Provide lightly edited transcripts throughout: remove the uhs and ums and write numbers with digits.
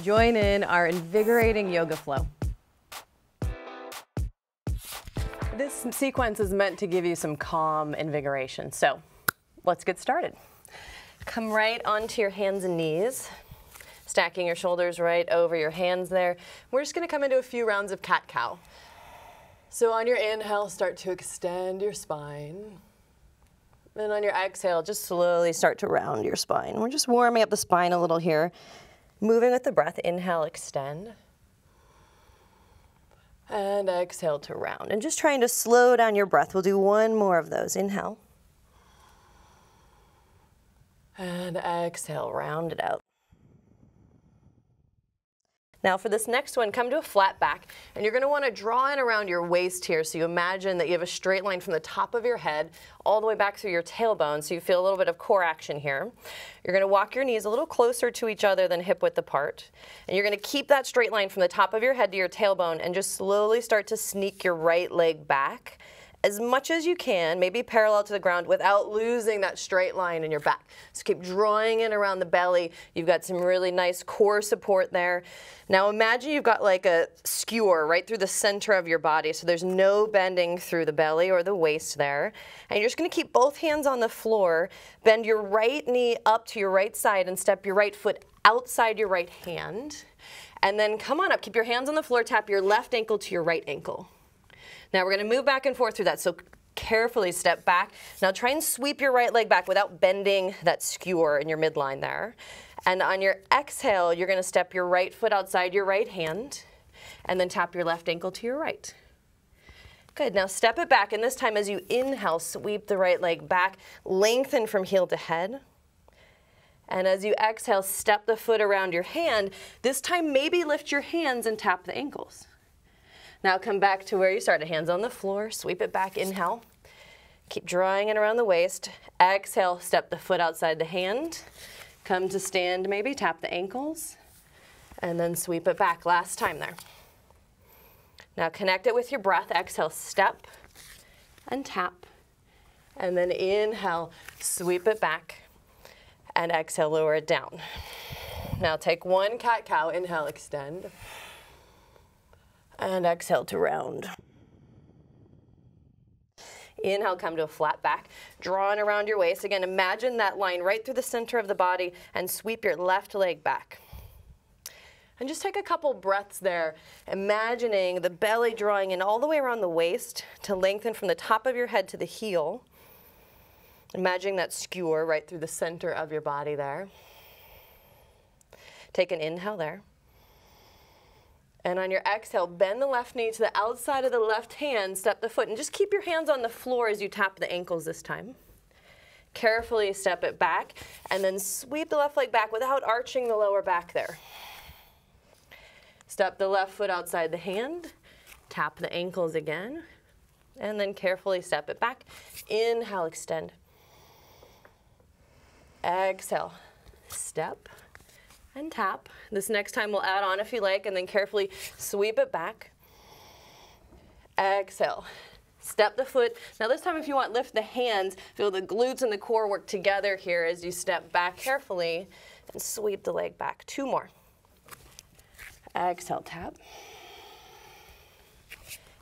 Join in our invigorating yoga flow. This sequence is meant to give you some calm invigoration. So let's get started. Come right onto your hands and knees, stacking your shoulders right over your hands there. We're just going to come into a few rounds of cat-cow. So on your inhale, start to extend your spine. And on your exhale, just slowly start to round your spine. We're just warming up the spine a little here. Moving with the breath, inhale, extend. And exhale to round. And just trying to slow down your breath. We'll do one more of those. Inhale. And exhale, round it out. Now for this next one, come to a flat back, and you're going to want to draw in around your waist here, so you imagine that you have a straight line from the top of your head all the way back through your tailbone, so you feel a little bit of core action here. You're going to walk your knees a little closer to each other than hip width apart, and you're going to keep that straight line from the top of your head to your tailbone and just slowly start to sneak your right leg back as much as you can, maybe parallel to the ground, without losing that straight line in your back. So keep drawing in around the belly. You've got some really nice core support there. Now imagine you've got like a skewer right through the center of your body, so there's no bending through the belly or the waist there. And you're just gonna keep both hands on the floor, bend your right knee up to your right side and step your right foot outside your right hand. And then come on up, keep your hands on the floor, tap your left ankle to your right ankle. Now we're going to move back and forth through that, so carefully step back. Now try and sweep your right leg back without bending that skewer in your midline there. And on your exhale, you're going to step your right foot outside your right hand, and then tap your left ankle to your right. Good, now step it back, and this time as you inhale, sweep the right leg back, lengthen from heel to head. And as you exhale, step the foot around your hand. This time maybe lift your hands and tap the ankles. Now come back to where you started, hands on the floor, sweep it back, inhale. Keep drawing it around the waist. Exhale, step the foot outside the hand. Come to stand maybe, tap the ankles, and then sweep it back. Last time there. Now connect it with your breath. Exhale, step and tap. And then inhale, sweep it back, and exhale, lower it down. Now take one cat-cow, inhale, extend. And exhale to round. Inhale, come to a flat back, drawing around your waist. Again, imagine that line right through the center of the body and sweep your left leg back. And just take a couple breaths there, imagining the belly drawing in all the way around the waist to lengthen from the top of your head to the heel. Imagining that skewer right through the center of your body there. Take an inhale there. And on your exhale, bend the left knee to the outside of the left hand, step the foot, and just keep your hands on the floor as you tap the ankles this time. Carefully step it back, and then sweep the left leg back without arching the lower back there. Step the left foot outside the hand, tap the ankles again, and then carefully step it back. Inhale, extend. Exhale, step and tap. This next time we'll add on if you like, and then carefully sweep it back. Exhale. Step the foot. Now this time if you want, lift the hands. Feel the glutes and the core work together here as you step back carefully and sweep the leg back. Two more. Exhale, tap.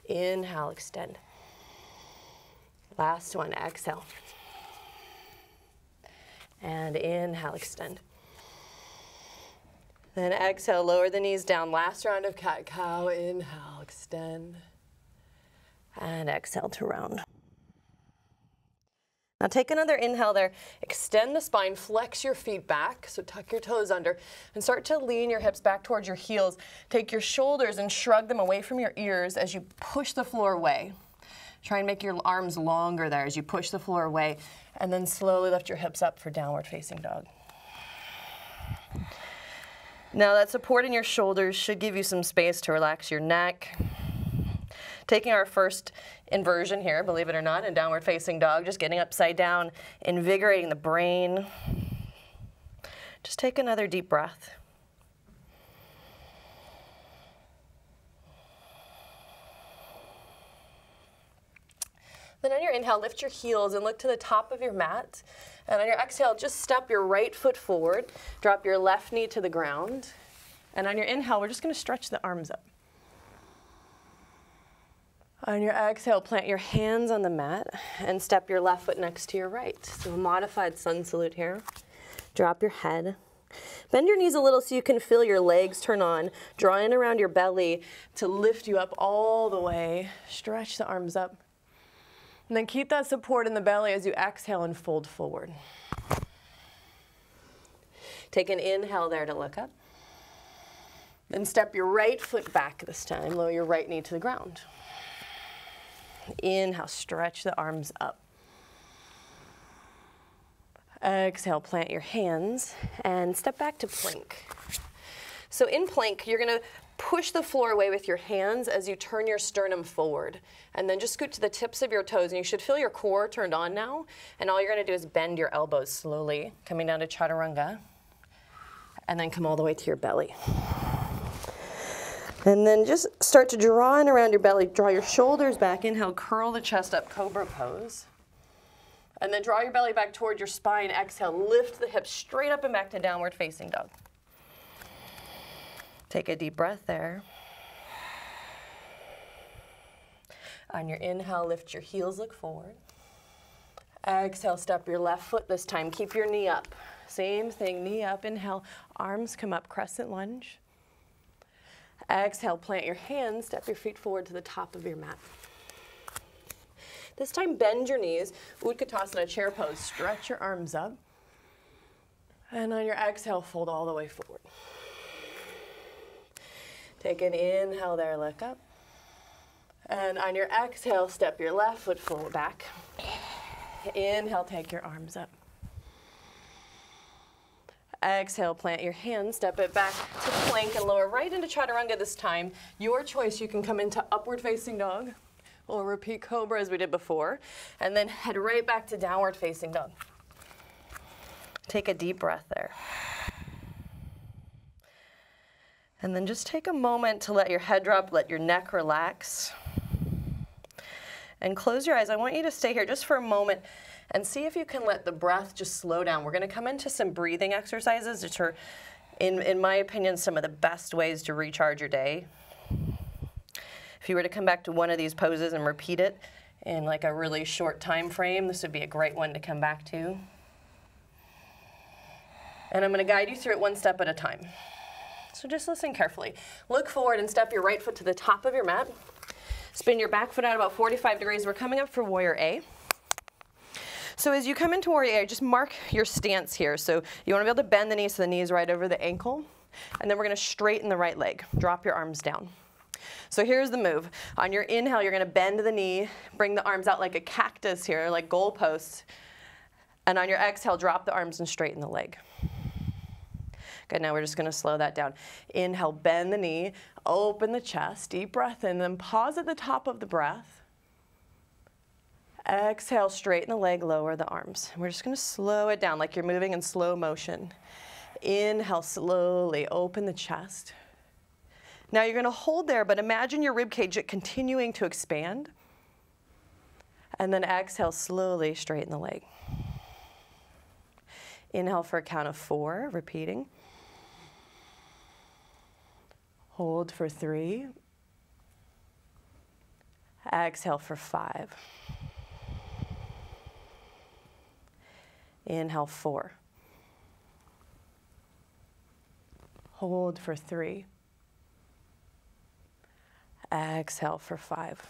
Inhale, extend. Last one, exhale. And inhale, extend. Then exhale, lower the knees down. Last round of cat-cow. Inhale, extend. And exhale to round. Now take another inhale there. Extend the spine, flex your feet back, so tuck your toes under, and start to lean your hips back towards your heels. Take your shoulders and shrug them away from your ears as you push the floor away. Try and make your arms longer there as you push the floor away, and then slowly lift your hips up for downward facing dog. Now that support in your shoulders should give you some space to relax your neck. Taking our first inversion here, believe it or not, in downward facing dog, just getting upside down, invigorating the brain. Just take another deep breath. Then on your inhale, lift your heels and look to the top of your mat. And on your exhale, just step your right foot forward. Drop your left knee to the ground. And on your inhale, we're just going to stretch the arms up. On your exhale, plant your hands on the mat and step your left foot next to your right. So a modified sun salute here. Drop your head. Bend your knees a little so you can feel your legs turn on. Draw in around your belly to lift you up all the way. Stretch the arms up. And then keep that support in the belly as you exhale and fold forward. Take an inhale there to look up. Then step your right foot back this time. Lower your right knee to the ground. Inhale, stretch the arms up. Exhale, plant your hands and step back to plank. So in plank, you're going to push the floor away with your hands as you turn your sternum forward. And then just scoot to the tips of your toes, and you should feel your core turned on now. And all you're going to do is bend your elbows slowly, coming down to chaturanga, and then come all the way to your belly. And then just start to draw in around your belly. Draw your shoulders back. Inhale, curl the chest up, cobra pose. And then draw your belly back toward your spine. Exhale, lift the hips straight up and back to downward facing dog. Take a deep breath there. On your inhale, lift your heels, look forward. Exhale, step your left foot this time. Keep your knee up. Same thing, knee up. Inhale, arms come up, crescent lunge. Exhale, plant your hands, step your feet forward to the top of your mat. This time, bend your knees, Utkatasana, chair pose, stretch your arms up. And on your exhale, fold all the way forward. Take an inhale there, look up. And on your exhale, step your left foot forward back. Inhale, take your arms up. Exhale, plant your hands, step it back to plank and lower right into chaturanga this time. Your choice, you can come into upward facing dog or repeat cobra as we did before, and then head right back to downward facing dog. Take a deep breath there. And then just take a moment to let your head drop, let your neck relax. And close your eyes. I want you to stay here just for a moment and see if you can let the breath just slow down. We're going to come into some breathing exercises, which are, in my opinion, some of the best ways to recharge your day. If you were to come back to one of these poses and repeat it in like a really short time frame, this would be a great one to come back to. And I'm going to guide you through it one step at a time. So just listen carefully. Look forward and step your right foot to the top of your mat. Spin your back foot out about 45 degrees. We're coming up for Warrior A. So as you come into Warrior A, just mark your stance here. So you want to be able to bend the knees so the knee is right over the ankle. And then we're going to straighten the right leg. Drop your arms down. So here's the move. On your inhale, you're going to bend the knee, bring the arms out like a cactus here, like goalposts. And on your exhale, drop the arms and straighten the leg. Good, now we're just going to slow that down. Inhale, bend the knee, open the chest, deep breath in, then pause at the top of the breath. Exhale, straighten the leg, lower the arms. We're just going to slow it down like you're moving in slow motion. Inhale, slowly open the chest. Now you're going to hold there, but imagine your ribcage continuing to expand. And then exhale, slowly straighten the leg. Inhale for a count of 4, repeating. Hold for 3. Exhale for 5. Inhale 4. Hold for 3. Exhale for 5.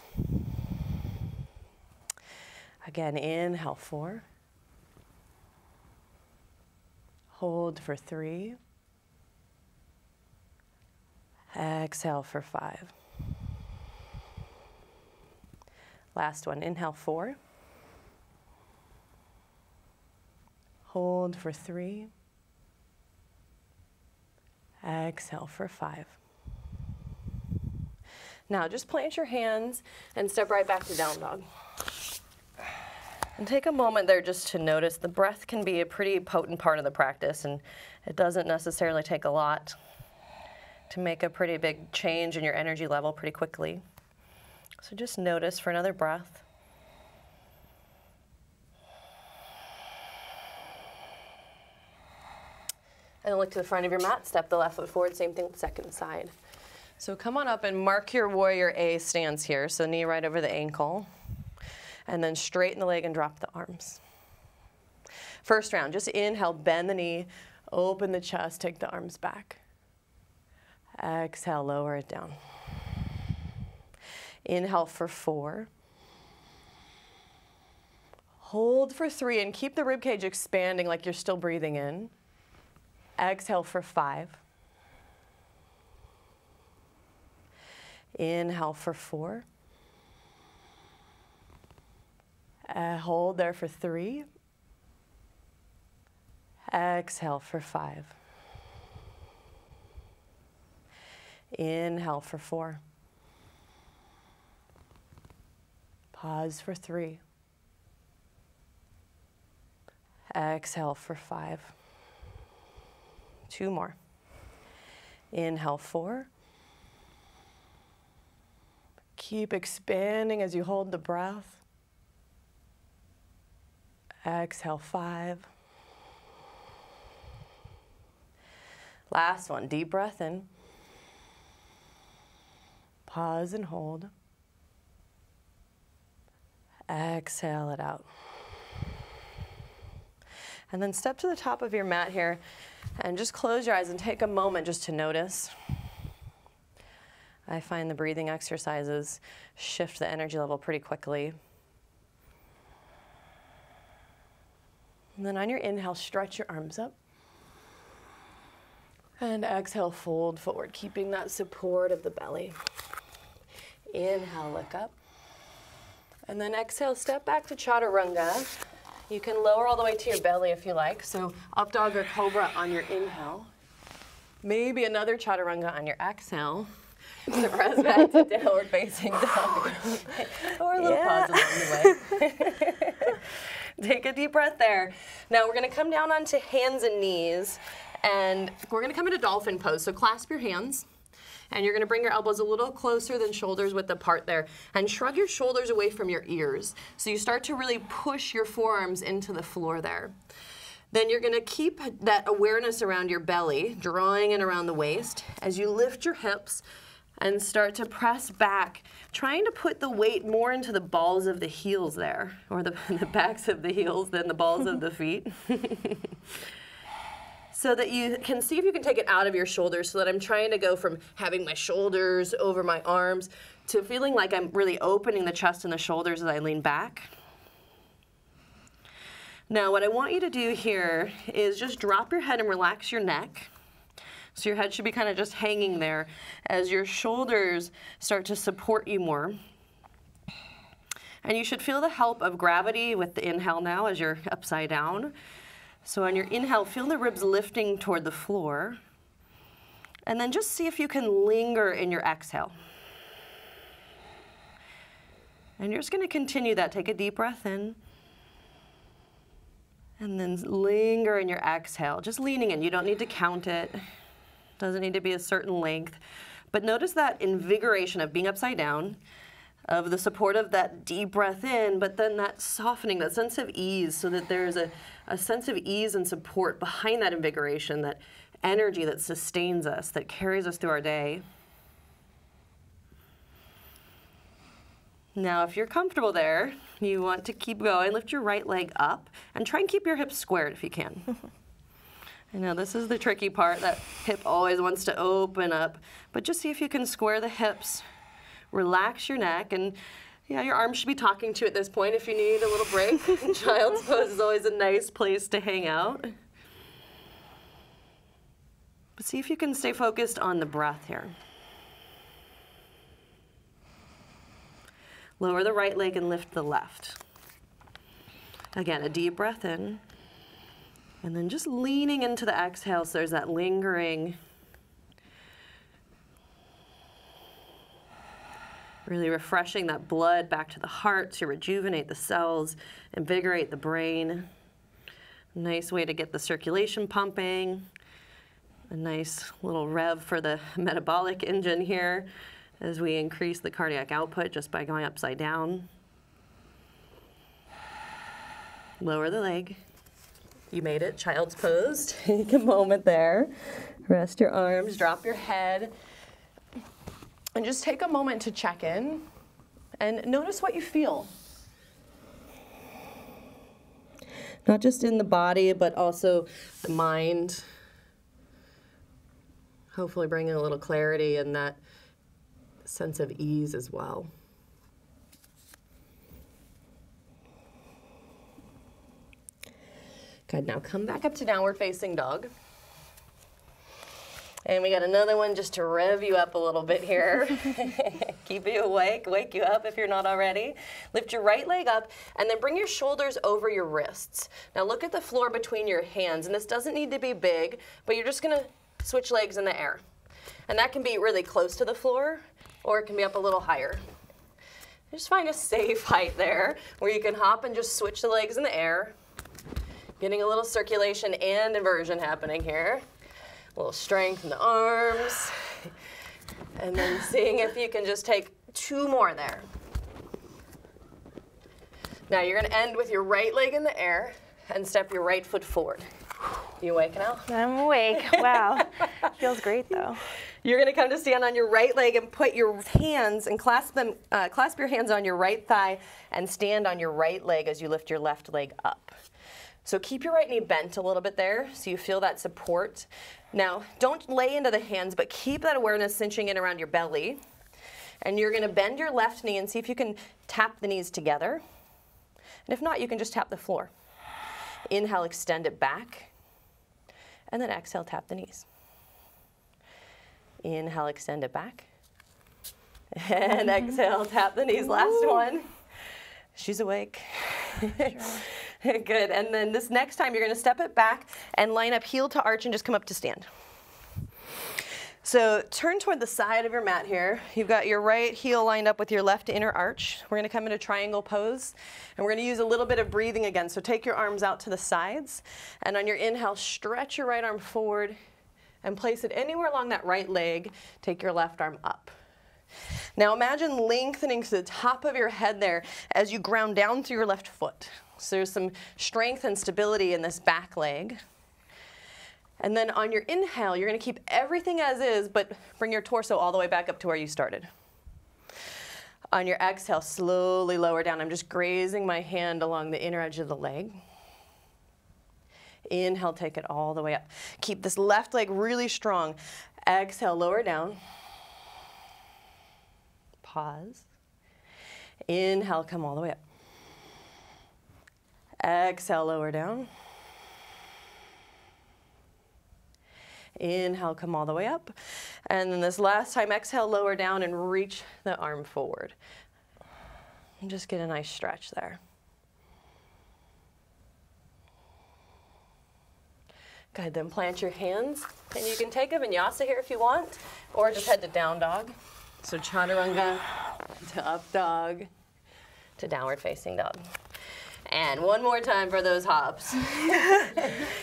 Again, inhale 4. Hold for 3. Exhale for 5. Last one, inhale 4. Hold for 3. Exhale for 5. Now just plant your hands and step right back to down dog. And take a moment there just to notice the breath can be a pretty potent part of the practice, and it doesn't necessarily take a lot to make a pretty big change in your energy level pretty quickly. So just notice for another breath. And look to the front of your mat, step the left foot forward, same thing with the second side. So come on up and mark your warrior A stance here. So knee right over the ankle. And then straighten the leg and drop the arms. First round, just inhale, bend the knee, open the chest, take the arms back. Exhale, lower it down. Inhale for 4. Hold for 3 and keep the ribcage expanding like you're still breathing in. Exhale for 5. Inhale for 4. Hold there for 3. Exhale for 5. Inhale for 4. Pause for 3. Exhale for 5. 2 more. Inhale 4. Keep expanding as you hold the breath. Exhale 5. Last one, deep breath in. Pause and hold. Exhale it out. And then step to the top of your mat here and just close your eyes and take a moment just to notice. I find the breathing exercises shift the energy level pretty quickly. And then on your inhale, stretch your arms up. And exhale, fold forward, keeping that support of the belly. Inhale, look up. And then exhale, step back to chaturanga. You can lower all the way to your belly if you like. So up dog or cobra on your inhale. Maybe another chaturanga on your exhale. So press back to downward facing dog. Or a little pause along the way. Take a deep breath there. Now we're going to come down onto hands and knees. And we're going to come into dolphin pose. So clasp your hands. And you're going to bring your elbows a little closer than shoulders width apart there. And shrug your shoulders away from your ears. So you start to really push your forearms into the floor there. Then you're going to keep that awareness around your belly, drawing in around the waist, as you lift your hips and start to press back, trying to put the weight more into the balls of the heels there, or the backs of the heels than the balls of the feet. So that you can see if you can take it out of your shoulders, so that I'm trying to go from having my shoulders over my arms to feeling like I'm really opening the chest and the shoulders as I lean back. Now what I want you to do here is just drop your head and relax your neck. So your head should be kind of just hanging there as your shoulders start to support you more. And you should feel the help of gravity with the inhale now as you're upside down. So on your inhale, feel the ribs lifting toward the floor. And then just see if you can linger in your exhale. And you're just going to continue that. Take a deep breath in. And then linger in your exhale. Just leaning in. You don't need to count it. Doesn't need to be a certain length. But notice that invigoration of being upside down, of the support of that deep breath in, but then that softening, that sense of ease, so that there's a sense of ease and support behind that invigoration, that energy that sustains us, that carries us through our day. Now, if you're comfortable there, you want to keep going, lift your right leg up, and try and keep your hips squared if you can. I know this is the tricky part, that hip always wants to open up, but just see if you can square the hips. Relax your neck, and yeah, your arms should be talking to you at this point if you need a little break. Child's pose is always a nice place to hang out. But see if you can stay focused on the breath here. Lower the right leg and lift the left. Again, a deep breath in. And then just leaning into the exhale, so there's that lingering, really refreshing that blood back to the heart to rejuvenate the cells, invigorate the brain. Nice way to get the circulation pumping. A nice little rev for the metabolic engine here as we increase the cardiac output just by going upside down. Lower the leg. You made it, child's pose. Take a moment there. Rest your arms, drop your head. And just take a moment to check in and notice what you feel. Not just in the body, but also the mind. Hopefully bringing a little clarity and that sense of ease as well. Good, now come back up to downward facing dog. And we got another one just to rev you up a little bit here. Keep you awake, wake you up if you're not already. Lift your right leg up and then bring your shoulders over your wrists. Now look at the floor between your hands, and this doesn't need to be big, but you're just gonna switch legs in the air. And that can be really close to the floor, or it can be up a little higher. Just find a safe height there where you can hop and just switch the legs in the air. Getting a little circulation and inversion happening here. A little strength in the arms. And then seeing if you can just take 2 more there. Now you're gonna end with your right leg in the air and step your right foot forward. You awake now? I'm awake, wow. Feels great though. You're gonna come to stand on your right leg and put your hands and clasp your hands on your right thigh and stand on your right leg as you lift your left leg up. So keep your right knee bent a little bit there so you feel that support. Now, don't lay into the hands, but keep that awareness cinching in around your belly. And you're gonna bend your left knee and see if you can tap the knees together. And if not, you can just tap the floor. Inhale, extend it back. And then exhale, tap the knees. Inhale, extend it back. And exhale, tap the knees. Last one. She's awake. Good, and then this next time you're gonna step it back and line up heel to arch and just come up to stand. So turn toward the side of your mat here. You've got your right heel lined up with your left inner arch. We're gonna come into triangle pose, and we're gonna use a little bit of breathing again. So take your arms out to the sides, and on your inhale, stretch your right arm forward and place it anywhere along that right leg. Take your left arm up. Now imagine lengthening to the top of your head there as you ground down through your left foot. So there's some strength and stability in this back leg. And then on your inhale, you're gonna keep everything as is, but bring your torso all the way back up to where you started. On your exhale, slowly lower down. I'm just grazing my hand along the inner edge of the leg. Inhale, take it all the way up. Keep this left leg really strong. Exhale, lower down. Pause. Inhale, come all the way up. Exhale, lower down. Inhale, come all the way up. And then this last time, exhale, lower down and reach the arm forward. And just get a nice stretch there. Good, then plant your hands. And you can take a vinyasa here if you want, or just head to down dog. So chaturanga to up dog to downward facing dog. And one more time for those hops.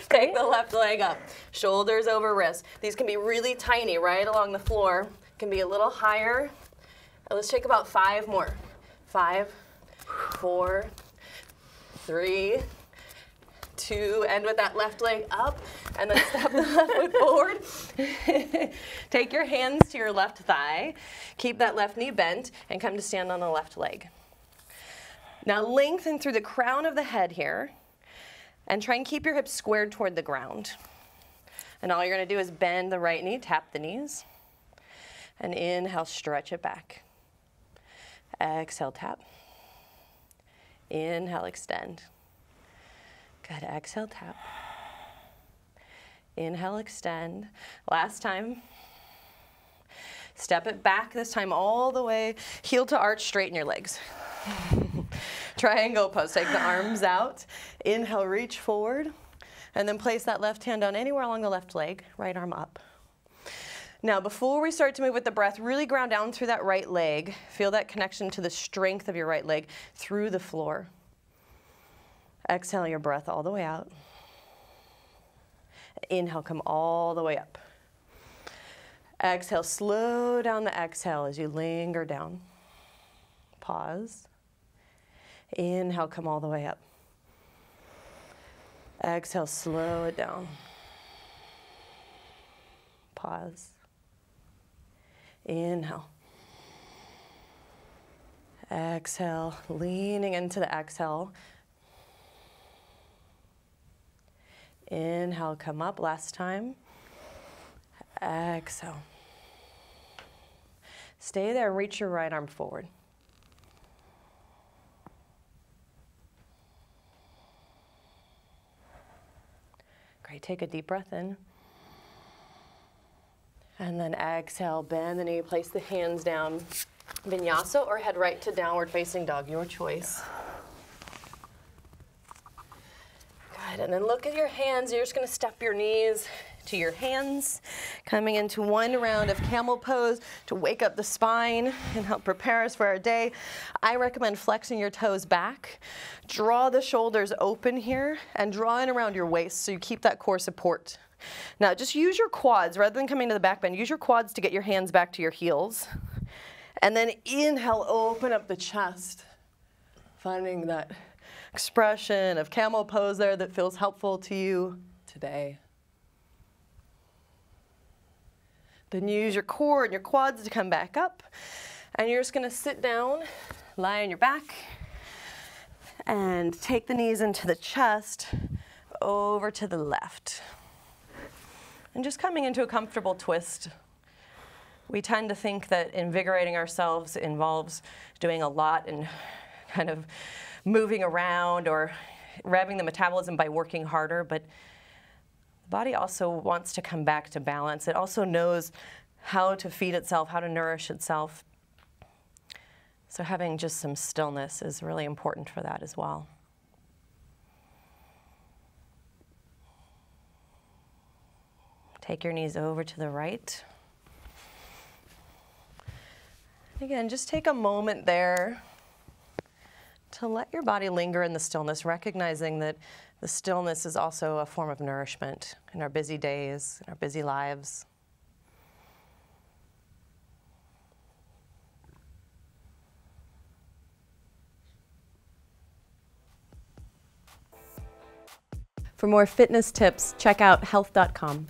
Take the left leg up, shoulders over wrists. These can be really tiny, right along the floor. Can be a little higher. And let's take about 5 more. 5, 4, 3, 2, end with that left leg up, and then step the left foot forward. Take your hands to your left thigh, keep that left knee bent, and come to stand on the left leg. Now lengthen through the crown of the head here, and try and keep your hips squared toward the ground. And all you're gonna do is bend the right knee, tap the knees, and inhale, stretch it back. Exhale, tap. Inhale, extend. Good, exhale, tap. Inhale, extend. Last time. Step it back, this time all the way, heel to arch, straighten your legs. Triangle pose, take the arms out. Inhale, reach forward, and then place that left hand down anywhere along the left leg, right arm up. Now, before we start to move with the breath, really ground down through that right leg. Feel that connection to the strength of your right leg through the floor. Exhale your breath all the way out. Inhale, come all the way up. Exhale, slow down the exhale as you linger down. Pause. Inhale, come all the way up. Exhale, slow it down. Pause. Inhale. Exhale, leaning into the exhale. Inhale, come up, last time. Exhale. Stay there and reach your right arm forward. Great, take a deep breath in. And then exhale, bend the knee, place the hands down. Vinyasa or head right to downward facing dog, your choice. Good, and then look at your hands. You're just gonna step your knees to your hands, coming into one round of camel pose to wake up the spine and help prepare us for our day. I recommend flexing your toes back. Draw the shoulders open here and draw in around your waist so you keep that core support. Now just use your quads, rather than coming to the back bend, use your quads to get your hands back to your heels. And then inhale, open up the chest, finding that expression of camel pose there that feels helpful to you today. Then use your core and your quads to come back up. And you're just gonna sit down, lie on your back, and take the knees into the chest, over to the left. And just coming into a comfortable twist. We tend to think that invigorating ourselves involves doing a lot and kind of moving around or revving the metabolism by working harder, but the body also wants to come back to balance. It also knows how to feed itself, how to nourish itself. So having just some stillness is really important for that as well. Take your knees over to the right. Again, just take a moment there to let your body linger in the stillness, recognizing that the stillness is also a form of nourishment in our busy days, in our busy lives. For more fitness tips, check out health.com.